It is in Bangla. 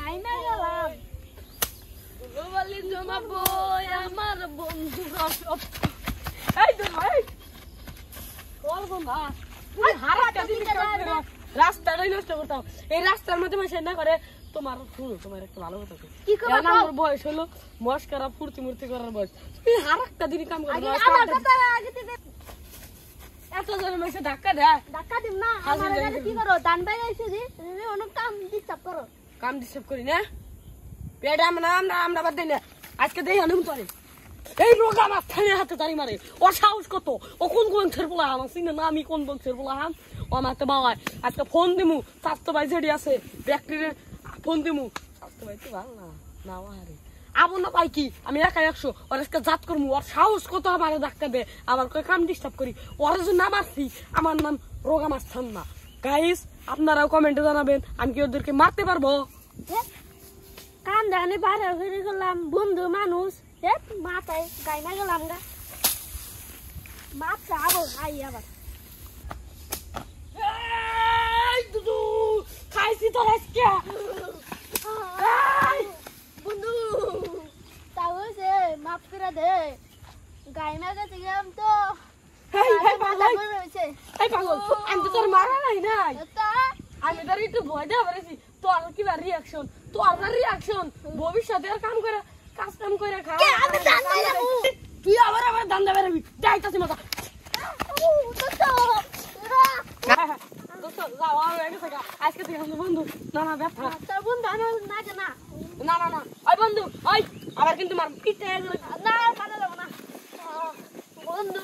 গাইনা গেলাম গোবালি জমাবো আমার বন্ধুরা সব এই তো ভাই করবো না তুই হারাটা দিবি রাস্তাটাই নষ্ট করতাম এই রাস্তার মধ্যে মাসে না করে তোমার শুনো তোমার একটা ভালো কথা কি করব আমার বয়স হলো মস্করা ফুর্তি মূর্তি করার বয়স তুই হারাটা দিবি কাম করবি আমার কথা আগে দিবি এত জনে মাসে ধাক্কা দিম না আমার এখানে কি করো দান ভাই আইছে জি তুমি অনেক কাম ডিস্টার্ব করো কাম ডিস্টার্ব করি না পেট আমরা বাদ দেই না আজকে দেই আনুম তোরে এই রোগা মাথায় হাতে তারি মারে ও সাহস কত ও কোন বংশের পোলা আমার চিনে না আমি কোন বংশের পোলা ও আমাকে বাবাই আজকে ফোন দিমু স্বাস্থ্য ভাই যেটি আছে ব্যাকটেরিয়ার ফোন দিমু স্বাস্থ্য ভাই তো ভালো না আরে আবো না পাই কি আমি একা 100 ওর আজকে জাত করমু ওর সাহস কত আমারে ধাক্কা দে আবার কই কাম ডিস্টার্ব করি ওর জন্য মারছি আমার নাম রোগা মাস্তান না গাইস আপনারাও কমেন্টে জানাবেন আমি কি ওদেরকে মারতে পারবো কান জানি বাইরে হয়ে গেলাম বন্ধু মানুষ মাথায় গাইনা গেলাম গা মাছ আবো খাই আবার দুদু খাইছি তোর আজকে বন্ধু তাও সে মাফ করে দে গাইনা গেছে গেলাম তো পাগল আমি তো তোর মারা নাই আমি তোর একটু ভয় দেওয়া পেরেছি তোর কি রিয়াকশন ভবিষ্যতে আর কাম করে কাজ কাম করে খা তুই আবার দান্দা বেরবি যাইতাছি মজা আজকে থেকে বন্ধু না ব্যথা তোর বন্ধু না ওই বন্ধু ওই আবার কিন্তু মার পিঠে না মানা যাবো না বন্ধু